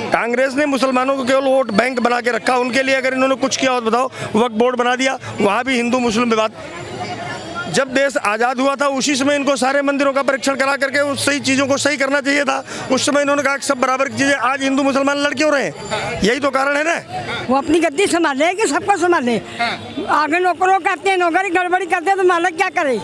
कांग्रेस ने मुसलमानों को केवल वोट बैंक बना के रखा। उनके लिए अगर इन्होंने कुछ किया हो तो बताओ। वक्फ बोर्ड बना दिया, वहाँ भी हिंदू मुस्लिम विवाद। जब देश आज़ाद हुआ था उसी समय इनको सारे मंदिरों का परीक्षण करा करके उस सही चीज़ों को सही करना चाहिए था। उस समय इन्होंने कहा कि सब बराबर की चीज़ें। आज हिंदू मुसलमान लड़ क्यों रहे हैं? यही तो कारण है ना। वो अपनी गद्दी संभाले कि सबको संभाले। आगे नौकरों कहते हैं, नौकरी गड़बड़ी करते हैं तो मालिक क्या करे?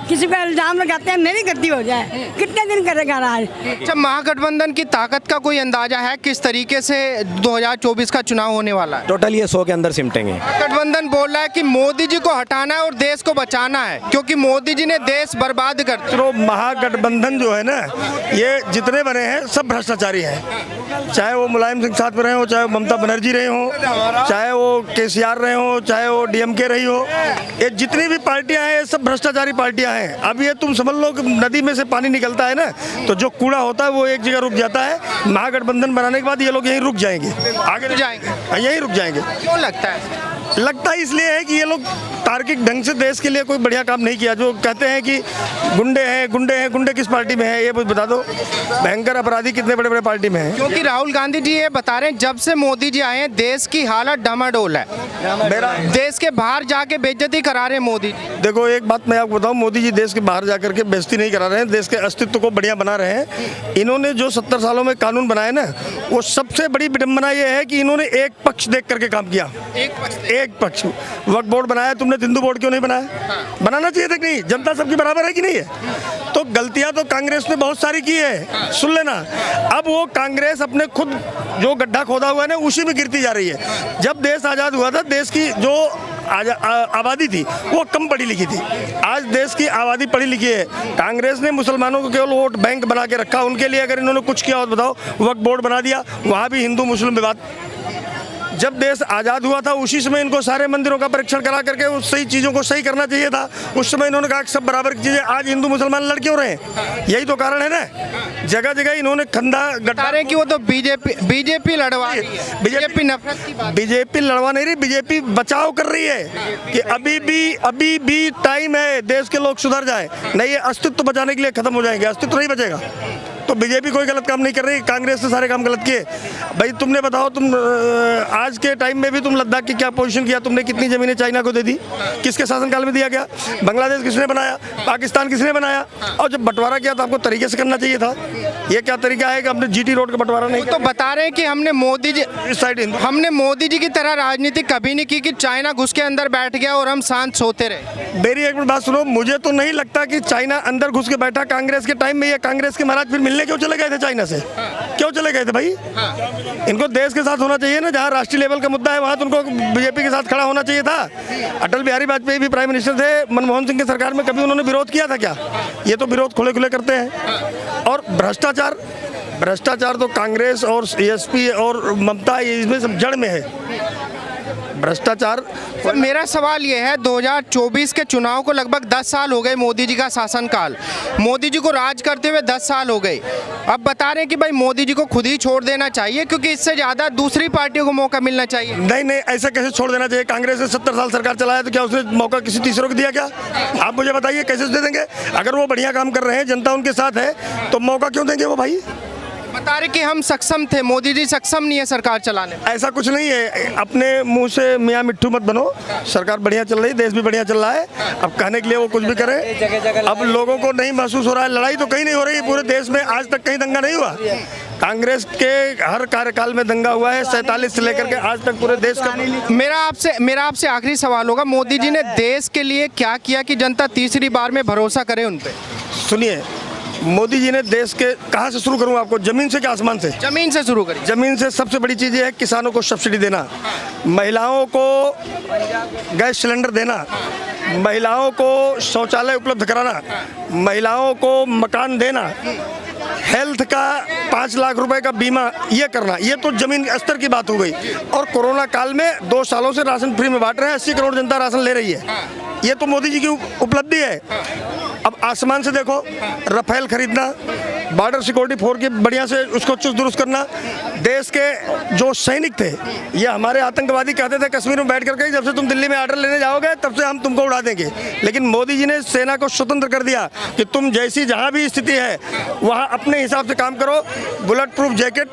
किसी को इल्जाम लगाते हैं मेरी गद्दी हो जाए, कितने दिन करेगा राज? अच्छा, महागठबंधन की ताकत का कोई अंदाजा है किस तरीके से 2024 का चुनाव होने वाला है? टोटल ये 100 के अंदर सिमटेंगे। गठबंधन बोल रहा है कि मोदी जी को हटाना है और देश को बचाना है, क्योंकि मोदी जी ने देश बर्बाद कर दिया। तो महागठबंधन जो है ना, ये जितने बने हैं सब भ्रष्टाचारी हैं। चाहे वो मुलायम सिंह साथ में रहे हो, चाहे वो ममता बनर्जी रहे हो, चाहे वो केसीआर रहे हो, चाहे वो डीएमके रही हो, ये जितनी भी पार्टियां हैं सब भ्रष्टाचारी पार्टियां हैं। अब ये तुम समझ लो कि नदी में से पानी निकलता है ना, तो जो कूड़ा होता है वो एक जगह रुक जाता है। महागठबंधन बनाने के बाद ये लोग यहीं रुक जाएंगे, आगे रुक जाएंगे, यहीं रुक जाएंगे। क्यों लगता है? लगता इसलिए है कि ये लोग तार्किक ढंग से देश के लिए कोई बढ़िया काम नहीं किया। जो कहते हैं कि गुंडे हैं, गुंडे हैं, गुंडे किस पार्टी में है ये बता दो। भयंकर अपराधी कितने बड़े बड़े पार्टी में हैं? क्योंकि राहुल गांधी जी ये बता रहे हैं जब से मोदी जी आए हैं देश की हालत डामाडोल है। मेरा देश के बाहर जाके बेइज्जती करा रहे हैं मोदी। देखो एक बात मैं आपको बताऊं, मोदी जी देश के बाहर जाकर के बेइज्जती नहीं करा रहे हैं, देश के अस्तित्व को बढ़िया बना रहे हैं। इन्होंने जो 70 सालों में कानून बनाए ना, वो सबसे बड़ी विडंबना ये है कि इन्होंने एक पक्ष देख करके काम किया। एक पक्ष। वक्फ बोर्ड बनाया तुमने, हिंदू बोर्ड क्यों नहीं बनाया? बनाना चाहिए था कि नहीं? जनता सबकी बराबर है कि नहीं है? तो गलतियां तो कांग्रेस ने बहुत सारी की है, सुन लेना। अब वो कांग्रेस अपने खुद जो गड्ढा खोदा हुआ है ना, उसी में गिरती जा रही है। जब देश आज़ाद हुआ था, देश की जो आबादी थी वो कम पढ़ी लिखी थी। आज देश की आबादी पढ़ी लिखी है। कांग्रेस ने मुसलमानों को केवल वोट बैंक बना के रखा। उनके लिए अगर इन्होंने कुछ किया हो तो बताओ। वक्फ बोर्ड बना दिया, वहाँ भी हिंदू मुस्लिम विवाद। जब देश आज़ाद हुआ था उसी समय इनको सारे मंदिरों का परीक्षण करा करके उस सही चीज़ों को सही करना चाहिए था। उस समय इन्होंने कहा कि सब बराबर की चीज़ें। आज हिंदू मुसलमान लड़ क्यों रहे हैं? यही तो कारण है ना। जगह जगह इन्होंने खंदा बता रहे हैं कि वो तो बीजेपी लड़वा रही है। बीजेपी नफरत की बात। बीजेपी लड़वा नहीं रही, बीजेपी बचाव कर रही है कि अभी भी टाइम है, देश के लोग सुधर जाए। नहीं, ये अस्तित्व बचाने के लिए खत्म हो जाएंगे, अस्तित्व नहीं बचेगा। तो बीजेपी कोई गलत काम नहीं कर रही, कांग्रेस ने सारे काम गलत किए। भाई तुमने बताओ, तुम आज के टाइम में भी तुम लद्दाख की क्या पोजीशन किया? तुमने कितनी जमीनें चाइना को दे दी? किसके शासनकाल में दिया गया? बांग्लादेश किसने बनाया? पाकिस्तान किसने बनाया? और जब बंटवारा किया तो आपको तरीके से करना चाहिए था। ये क्या तरीका है कि हमने जीटी रोड का बंटवारा नहीं? तो बता रहे हैं कि हमने मोदी जी की तरह राजनीति कभी नहीं की कि चाइना घुस के अंदर बैठ गया और हम शांत सोते रहे। मेरी एक बात सुनो, मुझे तो नहीं लगता कि चाइना अंदर घुस के बैठा। कांग्रेस के टाइम में ये कांग्रेस के महाराज फिर मिलने क्यों चले गए थे चाइना से? क्यों चले गए थे भाई? इनको देश के साथ होना चाहिए ना। जहाँ राष्ट्रीय लेवल का मुद्दा है वहाँ तो उनको बीजेपी के साथ खड़ा होना चाहिए था। अटल बिहारी वाजपेयी भी प्राइम मिनिस्टर थे, मनमोहन सिंह की सरकार में कभी उन्होंने विरोध किया था क्या? ये तो विरोध खुले खुले करते हैं। और भ्रष्टाचार तो कांग्रेस और एसपी और ममता इसमें सब जड़ में है भ्रष्टाचार। सर मेरा सवाल ये है, 2024 के चुनाव को लगभग 10 साल हो गए, मोदी जी का शासनकाल, मोदी जी को राज करते हुए 10 साल हो गए। अब बता रहे हैं कि भाई मोदी जी को खुद ही छोड़ देना चाहिए क्योंकि इससे ज़्यादा दूसरी पार्टियों को मौका मिलना चाहिए। नहीं, ऐसा कैसे छोड़ देना चाहिए? कांग्रेस ने 70 साल सरकार चलाया तो क्या उसने मौका किसी तीसरे को दिया क्या? आप मुझे बताइए, कैसे दे देंगे? अगर वो बढ़िया काम कर रहे हैं, जनता उनके साथ है, तो मौका क्यों देंगे वो भाई? बता रहे कि हम सक्षम थे, मोदी जी सक्षम नहीं है सरकार चलाने। ऐसा कुछ नहीं है, अपने मुंह से मियाँ मिट्ठू मत बनो। सरकार बढ़िया चल रही, देश भी बढ़िया चल रहा है। अब कहने के लिए वो कुछ भी करे। अब लोगों को नहीं महसूस हो रहा है, लड़ाई तो कहीं नहीं हो रही पूरे देश में। आज तक कहीं दंगा नहीं हुआ। कांग्रेस के हर कार्यकाल में दंगा हुआ है, 47 से लेकर के आज तक पूरे देश का। मेरा आपसे आखिरी सवाल होगा, मोदी जी ने देश के लिए क्या किया कि जनता तीसरी बार में भरोसा करे उन पे? सुनिए, मोदी जी ने देश के, कहाँ से शुरू करूँ आपको? जमीन से क्या आसमान से? जमीन से शुरू करिए। जमीन से सबसे बड़ी चीज़ ये है किसानों को सब्सिडी देना, महिलाओं को गैस सिलेंडर देना, महिलाओं को शौचालय उपलब्ध कराना, महिलाओं को मकान देना, हेल्थ का 5 लाख रुपए का बीमा ये करना। ये तो जमीन स्तर की बात हो गई। और कोरोना काल में 2 सालों से राशन फ्री में बांट रहे हैं, 80 करोड़ जनता राशन ले रही है। ये तो मोदी जी की उपलब्धि है। अब आसमान से देखो, राफेल खरीदना, बॉर्डर सिक्योरिटी फोर्स की बढ़िया से उसको चुस्त दुरुस्त करना। देश के जो सैनिक थे, ये हमारे आतंकवादी कहते थे कश्मीर में बैठ करके जब से तुम दिल्ली में ऑर्डर लेने जाओगे तब से हम तुमको उड़ा देंगे, लेकिन मोदी जी ने सेना को स्वतंत्र कर दिया कि तुम जैसी जहाँ भी स्थिति है वहाँ अपने हिसाब से काम करो। बुलेट प्रूफ जैकेट,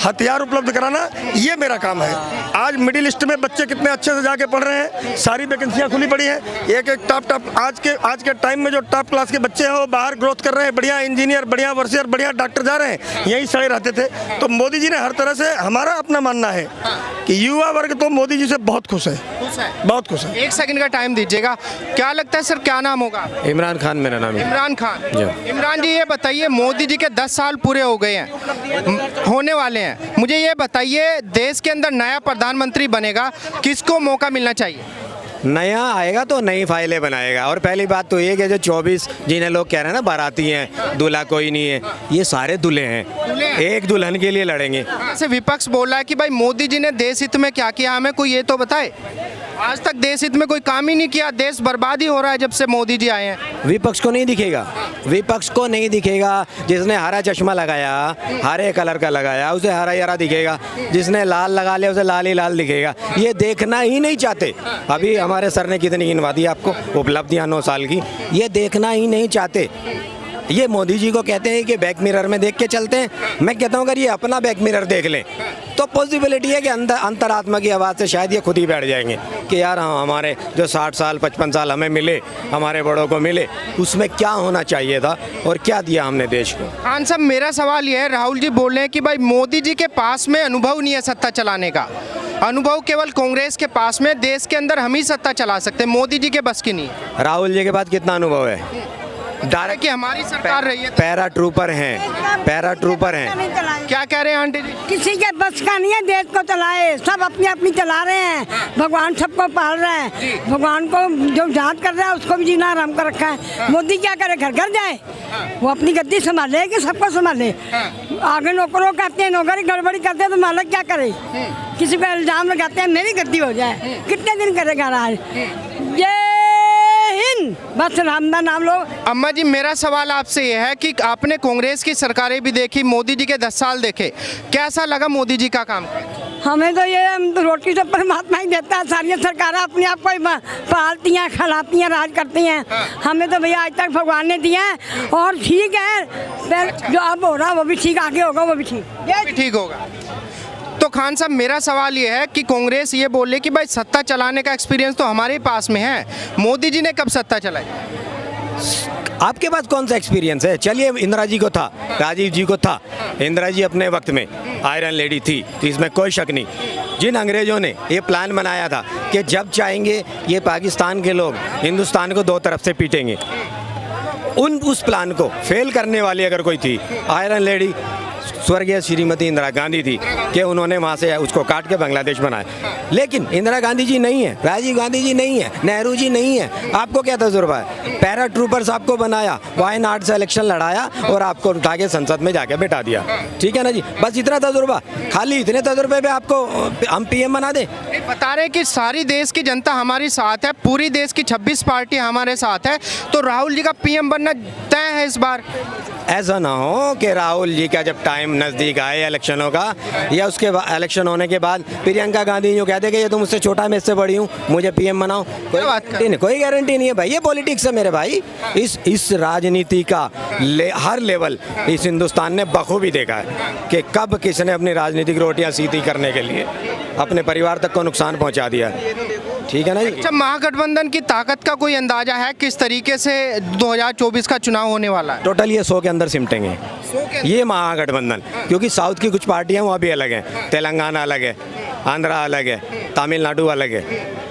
हथियार उपलब्ध कराना, ये मेरा काम है। आज मिडिल ईस्ट में बच्चे कितने अच्छे से जाके पढ़ रहे हैं, सारी वैकेंसियाँ खुली पड़ी हैं। एक टॉप आज के टाइम में जो टॉप क्लास के बच्चे हैं वो बाहर ग्रोथ कर रहे हैं, बढ़िया इंजीनियर, बढ़िया वर्षियर, बढ़िया डॉक्टर जा रहे हैं, यहीं सड़े रहते थे। तो मोदी जी ने हर तरह से, हमारा अपना मानना है कि युवा वर्ग तो मोदी जी से बहुत खुश है, बहुत खुश है। एक सेकंड का टाइम दीजिएगा। क्या लगता है सर, क्या नाम होगा? इमरान खान मेरा नाम है। इमरान खान। इमरान जी, ये बताइए, मोदी जी के 10 साल पूरे हो गए हैं, होने वाले हैं। मुझे ये बताइए, देश के अंदर नया प्रधानमंत्री बनेगा, किसको मौका मिलना चाहिए? नया आएगा तो नई फाइलें बनाएगा। और पहली बात तो ये कि जो 24 जिन्हें लोग कह रहे हैं ना बाराती हैं, दूल्हा कोई नहीं है, ये सारे दूल्हे हैं, एक दुल्हन के लिए लड़ेंगे। ऐसे विपक्ष बोल रहा है कि भाई मोदी जी ने देश हित में क्या किया, हमें कोई ये तो बताए। आज तक देश हित में कोई काम ही नहीं किया, देश बर्बाद ही हो रहा है जब से मोदी जी आए हैं। विपक्ष को नहीं दिखेगा, विपक्ष को नहीं दिखेगा। जिसने हरा चश्मा लगाया, हरे कलर का लगाया, उसे हरा ही हरा दिखेगा। जिसने लाल लगा लिया उसे लाल ही लाल दिखेगा। ये देखना ही नहीं चाहते। अभी हमारे सर ने कितनी गिनवा दी आपको उपलब्धियां 9 साल की, ये देखना ही नहीं चाहते। ये मोदी जी को कहते हैं कि बैक मिरर में देख के चलते हैं। मैं कहता हूँ अगर ये अपना बैक मिरर देख लें तो पॉसिबिलिटी है कि अंतरात्मा की आवाज़ से शायद ये खुद ही बैठ जाएंगे कि यार हाँ, हमारे जो 60 साल 55 साल हमें मिले, हमारे बड़ों को मिले, उसमें क्या होना चाहिए था और क्या दिया हमने देश को। खान साहब, मेरा सवाल ये है, राहुल जी बोल रहे हैं कि भाई मोदी जी के पास में अनुभव नहीं है सत्ता चलाने का, अनुभव केवल कांग्रेस के पास में, देश के अंदर हम ही सत्ता चला सकते हैं, मोदी जी के बस की नहीं है। राहुल जी के पास कितना अनुभव है? डायरेक्ट कि हमारी सरकार रही है। पैरा ट्रूपर हैं, पैरा ट्रूपर हैं। क्या कह रहे हैं आंटी जी? किसी के बस का नहीं है देश को चलाए, सब अपनी अपनी चला रहे हैं। भगवान सबको पाल रहा है, भगवान को जो जांच कर रहा है उसको भी जीना आराम कर रखा है। मोदी क्या करे, घर घर जाए, वो अपनी गद्दी संभाले कि सबको संभाले। आगे नौकरों कहते हैं, नौकरी गड़बड़ी करते हैं तो मालिक क्या करे, किसी को इल्जाम लगाते हैं मेरी गद्दी हो जाए, कितने दिन करेगा राज। बस राम का नाम लो। अम्मा जी, मेरा सवाल आपसे यह है कि आपने कांग्रेस की सरकारें भी देखी, मोदी जी के 10 साल देखे, कैसा लगा मोदी जी का काम? हमें तो ये रोटी तो परमात्मा ही देता है, सारी सरकारें अपने आप को ही पालती हैं, खिलाती हैं, राज करती हैं। हमें तो भैया आज तक भगवान ने दिया है और ठीक है, जो अब हो रहा है वो भी ठीक, आगे होगा वो भी ठीक होगा। तो खान साहब, मेरा सवाल ये है कि कांग्रेस ये बोले कि भाई सत्ता चलाने का एक्सपीरियंस तो हमारे पास में है, मोदी जी ने कब सत्ता चलाई? आपके पास कौन सा एक्सपीरियंस है? चलिए, इंदिरा जी को था, राजीव जी को था। इंदिरा जी अपने वक्त में आयरन लेडी थी, तो इसमें कोई शक नहीं। जिन अंग्रेजों ने ये प्लान बनाया था कि जब चाहेंगे ये पाकिस्तान के लोग हिंदुस्तान को 2 तरफ से पीटेंगे, उस प्लान को फेल करने वाली अगर कोई थी, आयरन लेडी स्वर्गीय श्रीमती इंदिरा गांधी थी कि उन्होंने वहाँ से उसको काट के बांग्लादेश बनाया। लेकिन इंदिरा गांधी जी नहीं है, राजीव गांधी जी नहीं है, नेहरू जी नहीं है। आपको क्या तजुर्बा है? पैरा ट्रूपर्स आपको बनाया, वायनाड से इलेक्शन लड़ाया और आपको उठा के संसद में जाके बैठा दिया। ठीक है ना जी, बस इतना तजुर्बा। खाली इतने तजुर्बे पे आपको हम पीएम बना दें? बता रहे कि सारी देश की जनता हमारे साथ है, पूरी देश की 26 पार्टी हमारे साथ है, तो राहुल जी का पीएम बनना तय है इस बार। ऐसा ना हो कि राहुल जी का जब टाइम नज़दीक आए इलेक्शनों का, या उसके इलेक्शन होने के बाद प्रियंका गांधी जो कहते कि ये तो मुझसे छोटा, मैं इससे बड़ी हूँ, मुझे पीएम बनाओ, कोई गारंटी नहीं है भाई। ये पॉलिटिक्स है मेरे भाई। इस राजनीति का हर लेवल इस हिंदुस्तान ने बखूबी देखा है कि कब किसने अपनी राजनीतिक रोटियाँ सीधी करने के लिए अपने परिवार तक को नुकसान पहुँचा दिया। ठीक है ना जी। अच्छा, महागठबंधन की ताकत का कोई अंदाजा है किस तरीके से 2024 का चुनाव होने वाला है? टोटल ये 100 के अंदर सिमटेंगे ये महागठबंधन, क्योंकि साउथ की कुछ पार्टियां वहाँ भी अलग हैं, तेलंगाना अलग है, आंध्रा अलग है, तमिलनाडु अलग है,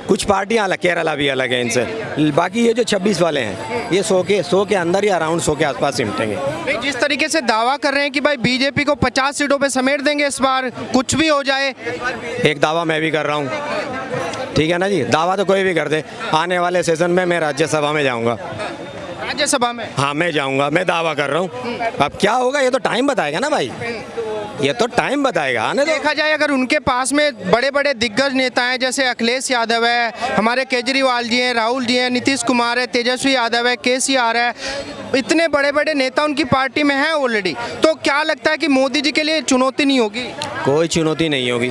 कुछ पार्टियां अलग, केरला भी अलग है इनसे। बाकी ये जो 26 वाले हैं ये 100 के अंदर या अराउंड 100 के आसपास सिमटेंगे। जिस तरीके से दावा कर रहे हैं कि भाई बीजेपी को 50 सीटों पे समेट देंगे इस बार, कुछ भी हो जाए। एक दावा मैं भी कर रहा हूँ, ठीक है ना जी, दावा तो कोई भी कर दे, आने वाले सेशन में मैं राज्यसभा में जाऊँगा। राज्यसभा में? हाँ, मैं जाऊँगा, मैं दावा कर रहा हूँ। अब क्या होगा ये तो टाइम बताएगा ना भाई। ये तो टाइम बताएगा, आने दो। देखा जाए अगर उनके पास में बड़े बड़े दिग्गज नेता हैं, जैसे अखिलेश यादव है, हमारे केजरीवाल जी हैं, राहुल जी हैं, नीतीश कुमार है, तेजस्वी यादव है, केसीआर है, इतने बड़े बड़े नेता उनकी पार्टी में हैं ऑलरेडी, तो क्या लगता है कि मोदी जी के लिए चुनौती नहीं होगी? कोई चुनौती नहीं होगी,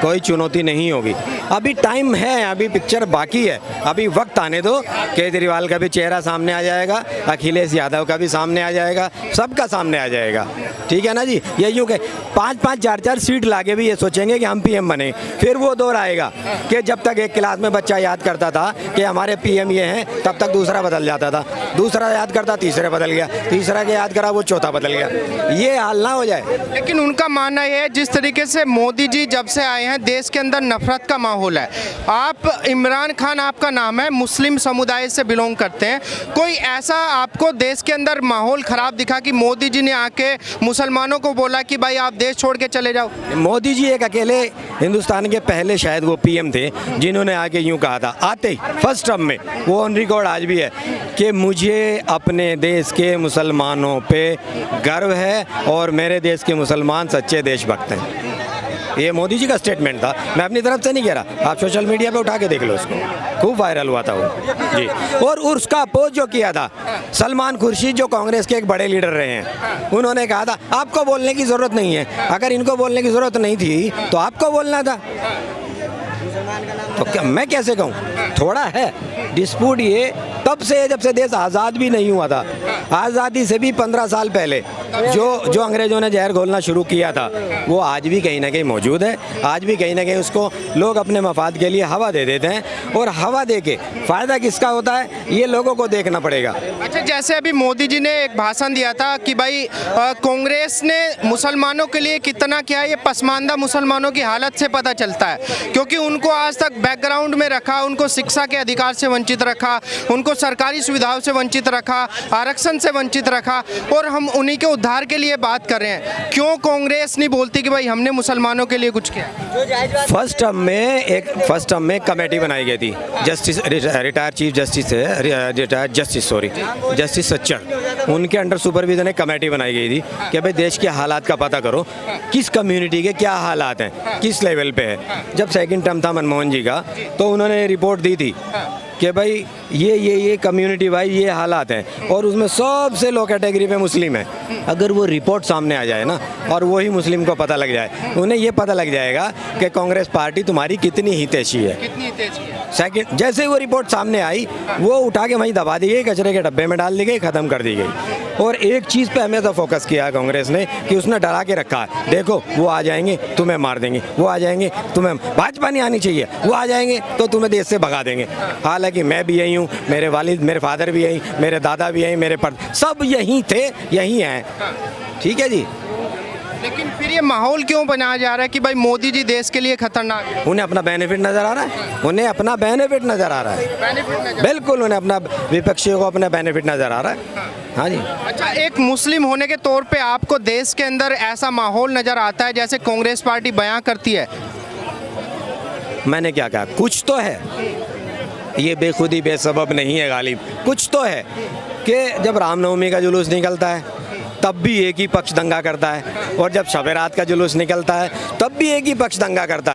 कोई चुनौती नहीं होगी। अभी टाइम है, अभी पिक्चर बाकी है, अभी वक्त आने दो। केजरीवाल का भी चेहरा सामने आ जाएगा, अखिलेश यादव का भी सामने आ जाएगा, सबका सामने आ जाएगा। ठीक है ना जी। ये यूँ के 5-5 4-4 सीट लाके भी ये सोचेंगे कि हम पीएम बने, फिर वो दौर आएगा कि जब तक एक क्लास में बच्चा याद करता था कि हमारे पीएम ये हैं, तब तक दूसरा बदल जाता था, दूसरा याद करता तीसरे बदल गया, तीसरा के याद करा वो चौथा बदल गया। ये हाल ना हो जाए। लेकिन उनका मानना यह है जिस तरीके से मोदी जी जब से आए हैं देश के अंदर नफरत का माहौल है। आप इमरान खान आपका नाम है, मुस्लिम समुदाय से बिलोंग करते हैं, कोई ऐसा आपको देश के अंदर माहौल खराब दिखा कि मोदी जी ने आके मुसलमानों को बोला कि भाई आप देश छोड़ के चले जाओ? मोदी जी एक अकेले हिंदुस्तान के पहले शायद वो पीएम थे जिन्होंने आके यूं कहा था आते ही फर्स्ट टर्म में, वो ऑन रिकॉर्ड आज भी है कि मुझे अपने देश के मुसलमानों पे गर्व है और मेरे देश के मुसलमान सच्चे देशभक्त हैं। ये मोदी जी का स्टेटमेंट था, मैं अपनी तरफ से नहीं कह रहा। आप सोशल मीडिया पे उठा के देख लो उसको, खूब वायरल हुआ था वो जी। और उसका अपोज जो किया था सलमान खुर्शीद, जो कांग्रेस के एक बड़े लीडर रहे हैं, उन्होंने कहा था आपको बोलने की ज़रूरत नहीं है, अगर इनको बोलने की ज़रूरत नहीं थी तो आपको बोलना था। तो क्या मैं कैसे कहूँ, थोड़ा है डिस्प्यूट ये तब से, जब से देश आज़ाद भी नहीं हुआ था, आज़ादी से भी 15 साल पहले जो अंग्रेज़ों ने जहर घोलना शुरू किया था वो आज भी कहीं ना कहीं मौजूद है। आज भी कहीं ना कहीं उसको लोग अपने मफाद के लिए हवा दे देते हैं, और हवा दे के फ़ायदा किसका होता है ये लोगों को देखना पड़ेगा। अच्छा, जैसे अभी मोदी जी ने एक भाषण दिया था कि भाई कांग्रेस ने मुसलमानों के लिए कितना किया, ये पसमानदा मुसलमानों की हालत से पता चलता है, क्योंकि उनको आज तक बैकग्राउंड में रखा, उनको शिक्षा के अधिकार से वंचित रखा, उनको सरकारी सुविधाओं से वंचित रखा, आरक्षण से वंचित रखा, और हम उन्हीं के उद्धार के लिए बात कर रहे हैं। क्यों कांग्रेस नहीं बोलती कि भाई हमने मुसलमानों के लिए कुछ किया? फर्स्ट टर्म में कमेटी बनाई गई थी, रिटायर्ड चीफ जस्टिस है, रिटायर्ड जस्टिस सच्चर, उनके अंडर सुपरविजन एक कमेटी बनाई गई थी कि भाई देश के हालात का पता करो, किस कम्युनिटी के क्या हालात हैं, किस लेवल पे है। जब सेकंड टर्म था मनमोहन जी का, तो उन्होंने रिपोर्ट दी थी कि भाई ये कम्युनिटी वाइज ये हालात हैं, और उसमें सबसे लो कैटेगरी पे मुस्लिम है। अगर वो रिपोर्ट सामने आ जाए ना, और वही मुस्लिम को पता लग जाए, उन्हें ये पता लग जाएगा कि कांग्रेस पार्टी तुम्हारी कितनी हितैषी है। सेकंड, जैसे ही वो रिपोर्ट सामने आई, वो उठा के वहीं दबा दी गई, कचरे के डब्बे में डाल दी गई, ख़त्म कर दी गई। और एक चीज़ पे हमेशा फोकस किया है कांग्रेस ने कि उसने डरा के रखा है, देखो वो आ जाएंगे तुम्हें मार देंगे, वो आ जाएंगे तुम्हें, भाजपा नहीं आनी चाहिए, वो आ जाएंगे तो तुम्हें देश से भगा देंगे। हालांकि मैं भी यही हूँ, मेरे वालिद मेरे फादर भी यहीं, मेरे दादा भी यहीं, मेरे सब यहीं थे, यहीं हैं। ठीक है जी। लेकिन फिर ये माहौल क्यों बनाया जा रहा है कि भाई मोदी जी देश के लिए खतरनाक है? उन्हें अपना बेनिफिट नज़र आ रहा है, उन्हें अपना बेनिफिट नज़र आ रहा है, बिल्कुल उन्हें अपना, विपक्षियों को अपना बेनिफिट नज़र आ रहा है। हाँ जी। अच्छा, एक मुस्लिम होने के तौर पे आपको देश के अंदर ऐसा माहौल नज़र आता है जैसे कांग्रेस पार्टी बयां करती है? मैंने क्या कहा, कुछ तो है, ये बेखुदी बेसबब नहीं है गालिब, कुछ तो है कि जब रामनवमी का जुलूस निकलता है तब भी एक ही पक्ष दंगा करता है, और जब शब-ए-रात का जुलूस निकलता है तब भी एक ही पक्ष दंगा करता है।